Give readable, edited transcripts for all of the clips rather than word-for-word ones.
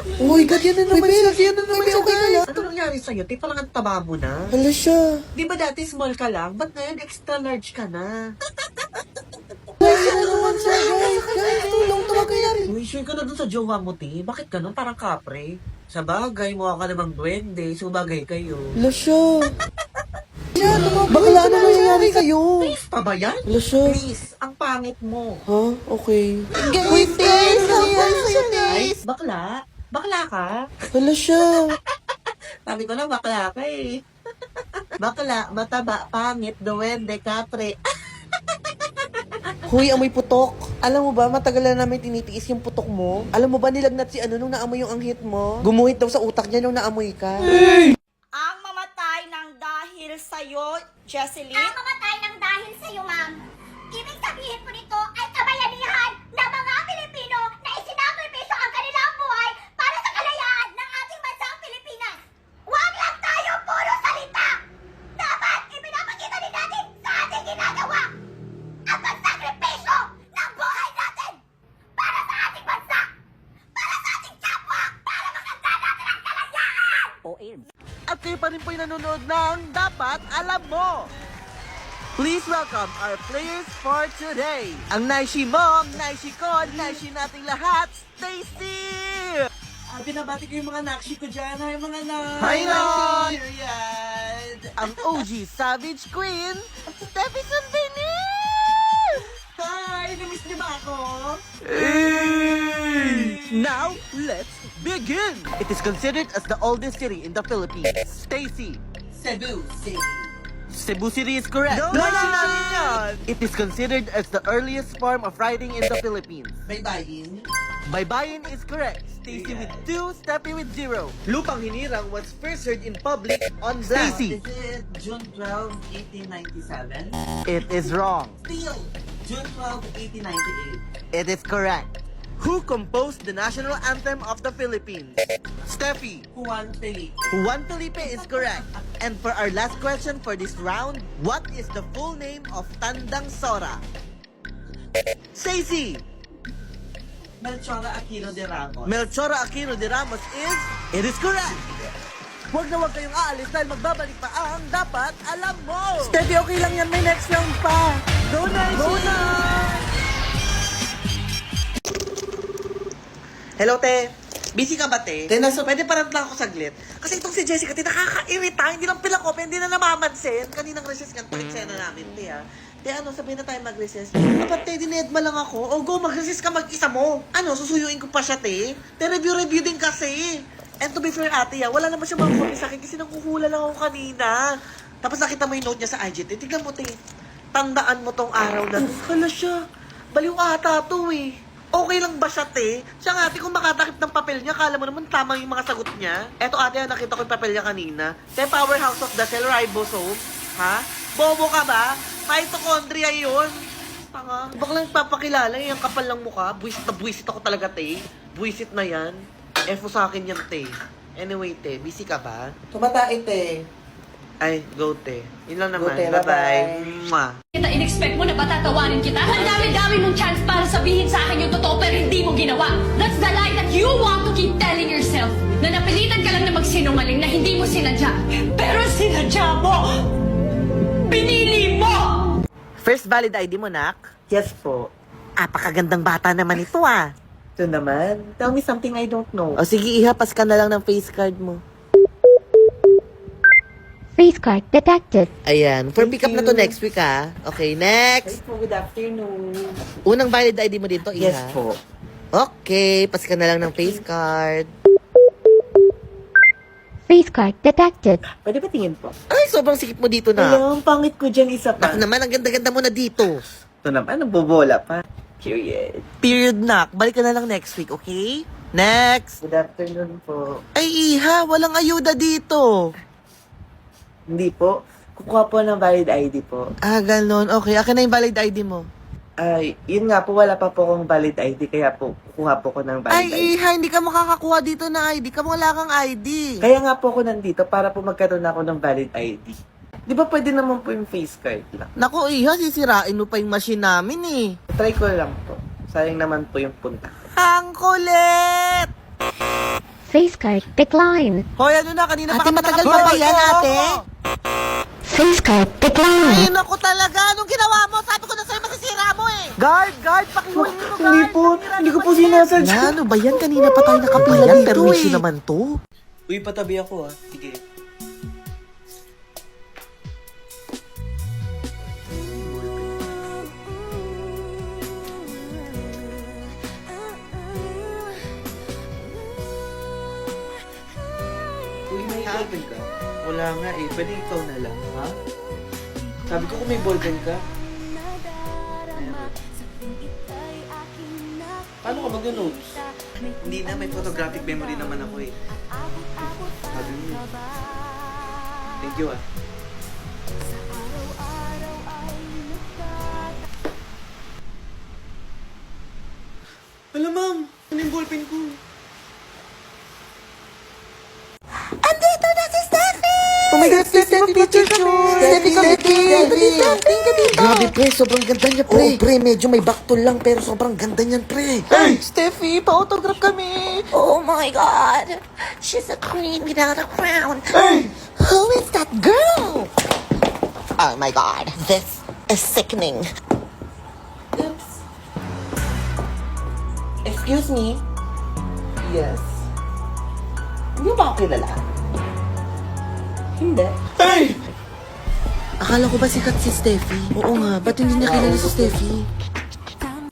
Oh my God, yan na naman siya. Yan na naman siya, guys. Ano nangyari sa'yo? Di parang ang taba mo na. Hala siya. Di ba dati small ka lang? Ba't ngayon extra large ka na? Guys, yan na naman siya, guys. Guys, tulong, tumagay natin. Uy, sure ka na dun sa jowa mo, ti. Bakit ganun? Parang kapre. Sa bagay, mukha ka namang duwende. Sumagay kayo. Hala siya. Bakla, ano nangyayari kayo? Please pa ba yan? Hala siya. Please, ang pangit mo. Ha? Okay. Guys, guys, nangyayari sa'yo, guys? Bakla? Bakla ka? Hala siya. Sabi ko na bakla ka eh. Bakla, mataba, pangit, duwende, kapre. Huy, amoy putok. Alam mo ba, matagal na namin tinitiis yung putok mo. Alam mo ba, nilagnat si ano nung naamoy yung anghit mo? Gumuhit daw sa utak niya nung naamoy ka. Ang mamatay ng dahil sa'yo, Jesseline? Ang mamatay ng dahil sa'yo, ma'am. Ibig sabihin po nito ay kabayanihan ng mga Pilipino na isinakripisyo ang kanilang buhay para sa kalayaan ng ating bansang Pilipinas. Huwag lang tayo puro salita! Dapat ipinapakita din natin sa ating ginagawa ang pagsakripisyo ng buhay natin para sa ating bansa, para sa ating kapwa, para makanta natin ang kalayaan! At kayo pa rin po yung nanonood ng Dapat Alam Mo. Please welcome our players for today. Ang Naishi mo, ang Naishi ko, ang Naishi nating lahat, Stacy! Binabati ko yung mga Nakshi ko dyan. Hi mga Nakshi! Hi Nakshi! Period! Ang OG Savage Queen, Steffi Sunvenil! Hi! Namiss niyo ba ako? Now, let's begin! It is considered as the oldest city in the Philippines. Stacy. Cebu City. Cebu City is correct. No. It is considered as the earliest form of writing in the Philippines. Baybayin. Baybayin is correct. Stacy with 2, Steffi with 0. Lupang Hinirang was first heard in public on Stacy. Is it June 12, 1897? It is wrong. Still, June 12, 1898. It is correct. Who composed the national anthem of the Philippines? Steffi. Juan Felipe. Juan Felipe is correct. And for our last question for this round, what is the full name of Tandang Sora? Stacy. Melchora Aquino de Ramos. Melchora Aquino de Ramos is... It is correct. Huwag na huwag kayong aalis dahil magbabalik pa ang Dapat Alam Mo. Steffi, okay lang yan. May next round pa. Go na! Go na! Hello, te. Busy ka ba, te? Te, pwede parang lang ako saglit. Kasi itong si Jessica, te, nakakairita. Hindi lang pilakopya, hindi na namamansin. Kaninang recess nga, pakiksena namin, te, ha. Te, sabihin na tayo mag-recess. Dapat, te, dinedma lang ako. O, go, mag-recess ka mag-isa mo. Susuyuin ko pa siya, te. Te, review din kasi. And to be fair, ate, wala naman siya mga sa akin kasi nangkuhula lang ako kanina. Tapos nakita mo yung note niya sa IG, te. Tignan mo, te. Tandaan mo tong araw na, hala siya. Baliw ata to, eh. Okay lang ba siya, te? Siya nga, ate, kung makatakip ng papel niya, kala mo naman tama yung mga sagot niya. Eto, ate, nakita ko yung papel niya kanina. Te, powerhouse of the cell ribosome. Ha? Bobo ka ba? Mitochondria yun. Tanga. Baklang papakilala, yung kapal ng mukha. Buwisit na buwisit ako talaga, te. Buwisit na yan. Efo sa akin yan, te. Anyway, te, busy ka ba? Tumatay, te. Ay, go, te. Yun lang naman. Go, te. Bye-bye. Bye-bye. Mwah. Kita in-expect mo na ba tatawanin kita? Ang dami-dami mong chance para sabihin sa akin yung totoo pero hindi mo ginawa. That's the lie that you want to keep telling yourself. Na napilitan ka lang na magsinungaling na hindi mo sinadya. Pero sinadya mo! Pinili mo! First valid ID mo, nak? Yes po. Apakagandang bata naman ito, ah. Ito naman. Tell me something I don't know. O sige, ihapas ka na lang ng face card mo. Face card detected. Ayan. For Thank pick up na to you. next week, ha? Okay, next. Po, good afternoon. Unang valid ID mo dito, iha. Yes po. Okay, pas ka na lang ng face card. Face card detected. Pwede ba tingin po? Ay, sobrang sikip mo dito, na. Hello, ang pangit ko dyan isa pa. Nak naman, ang ganda-ganda mo na dito. Ito naman, nabobola pa. Period. Period, nak. Balik ka na lang next week, okay? Next. Good afternoon po. Ay, iha, walang ayuda dito. Hindi po. Kukuha po ng valid ID po. Ah, ganun. Okay, akin na yung valid ID mo. Ay, yun nga po, wala pa po akong valid ID, kaya po, kukuha po ko ng valid Ay, ID. iha, hindi ka makakakuha dito na ID. Wala kang ID. Kaya nga po ako nandito para po magkaroon ako ng valid ID. Di ba pwede naman po yung face card lang? Naku, iha, sisirain mo pa yung machine namin, eh. Try ko lang po. Sayang naman po yung punta ko. Ang kulit! Face card decline. Hoy, ano na? Kanina Ate, matagal pa ba yan, ate? Face card decline. Ayun ako talaga. Anong ginawa mo? Sabi ko na sa'yo, masisira mo eh. Guard, pakihuli mo, guard. Hindi ko po sinasadya. Ano ba yan? Kanina pa tayo nakapila dito permission naman to. Uy, patabi ako Sige. Uy, may ballpen ka? Wala nga eh. Pwede ikaw na lang, ha? Sabi ko kung may ballpen ka. Paano ka mag-notes? Hindi na, may photographic memory naman ako eh. Sabi mo. Thank you Hello, ma'am. Ano yung ballpen ko? Andito na si Steffi! Oh my God, Steffi, mag-picture kami! Steffi, Steffi! Grabe, pre, sobrang ganda niya, pre. Pre, medyo may baktol lang, pero sobrang ganda niyan, pre. Hey! Steffi, pa-autograph kami! Oh my God! She's a queen without a crown! Hey! Who is that girl? Oh my God, this is sickening. Oops. Excuse me? Yes. Hindi ba ako kilala? Hindi. Hey! Akala ko ba sikat si Steffi? Oo nga, ba't hindi niya kilala si Steffi?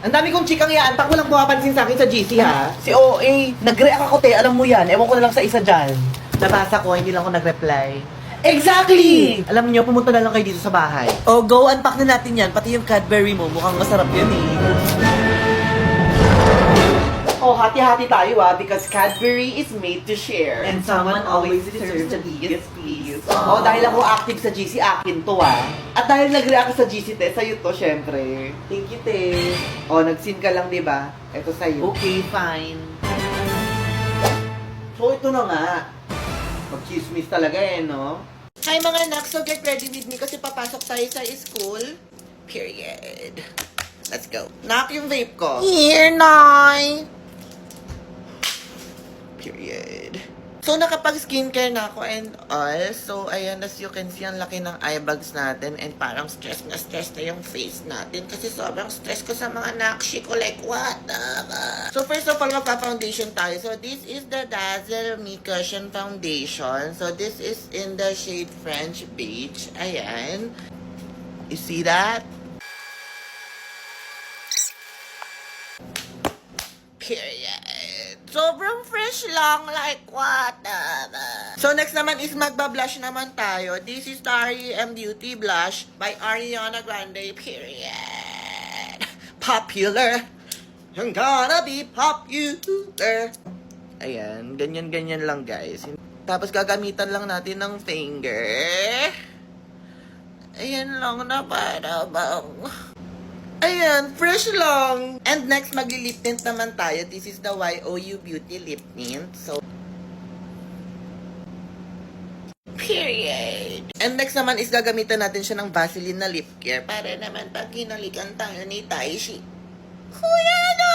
Ang dami kong chikang yaan, pag walang bumapansin sa akin sa GC ha. Si OA, nag-react ako te, alam mo yan. Ewan ko na lang sa isa dyan. Nabasa ko, hindi lang ako nag-reply. Exactly! Alam niyo, pumunta na lang kayo dito sa bahay. Oh, go, unpack na natin yan. Pati yung Cadbury mo, mukhang masarap yan eh. Oh, hati-hati tayo because Cadbury is made to share. And someone always deserves the biggest please. Oh, dahil ako active sa GC, akin to At dahil nag-react ka sa GC, te, sa'yo to, syempre. Thank you, te. Oh, nag-sin ka lang, di ba? Ito sa'yo. Okay, fine. So, ito na nga. Mag-chismis talaga eh, no? Hi mga anak, so get ready with me kasi papasok tayo sa school. Period. Let's go. Nak, yung vape ko. Here, Nay! Period. So, nakapag-skincare na ako and all. So, ayan, as you can see, ang laki ng eye bags natin and parang stress na yung face natin kasi sobrang stress ko sa mga nakshi ko. Like, what the fuck? So, first of all, magpa-foundation tayo. So, this is the Dazzle Me Cushion Foundation. So, this is in the shade French Beige. Ayan. You see that? Period. Sobrang fresh lang, like what? So next naman is magba-blush naman tayo. This is the R.E.M. Beauty Blush by Ariana Grande, period. Popular. I'm gonna be popular. Ayan, ganyan-ganyan lang guys. Tapos gagamitan lang natin ng finger. Ayan lang na para bang... Ayan, fresh lang. And next, magli-lip tint naman tayo. This is the YOU Beauty Lip Tint. So, period. And next naman is gagamitan natin siya ng Vaseline na lip care para naman pag hinalikan tayo ni Taishi. Kuya, no!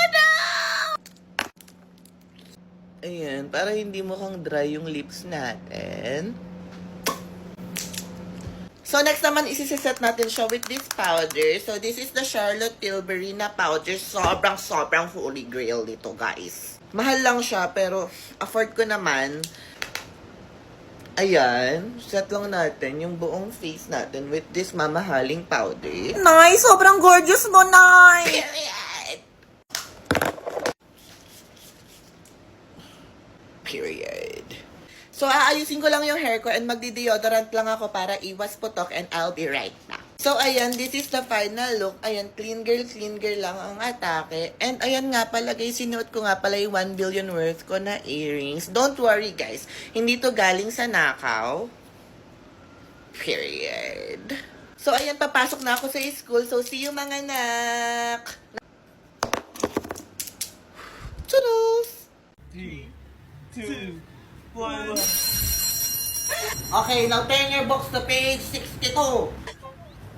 Ayan, para hindi mukhang dry yung lips natin. So, next naman, isiset natin siya with this powder. So, this is the Charlotte Tilbury na powder. Sobrang holy grail dito, guys. Mahal lang siya, pero afford ko naman. Ayan, set lang natin yung buong face natin with this mamahaling powder. Nay, sobrang gorgeous mo, Nay! Period. So, aayusin ko lang yung hair ko and magdi-deodorant lang ako para iwas putok and I'll be right back. So, ayan, this is the final look. Ayan, clean girl lang ang atake. And ayan nga pala guys, sinuot ko nga pala yung 1 billion worth ko na earrings. Don't worry guys, hindi to galing sa nakaw. Period. So, ayan, papasok na ako sa school. So, see you mga anak! Toodles! 3, 2, 1. Okay, now turn your books to page 62.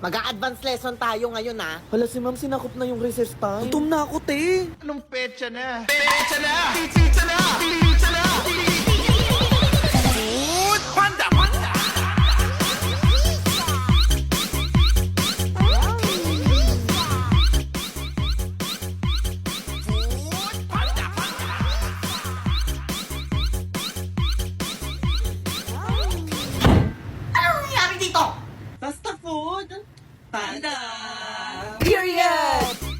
Mag-a-advance lesson tayo ngayon, ha? Hala, si ma'am sinakop na yung recess time. Gutom na ako, te. Anong petsa na? Petsa na! Petsa na! Petsa na! dito! Basta food. Panda. Period!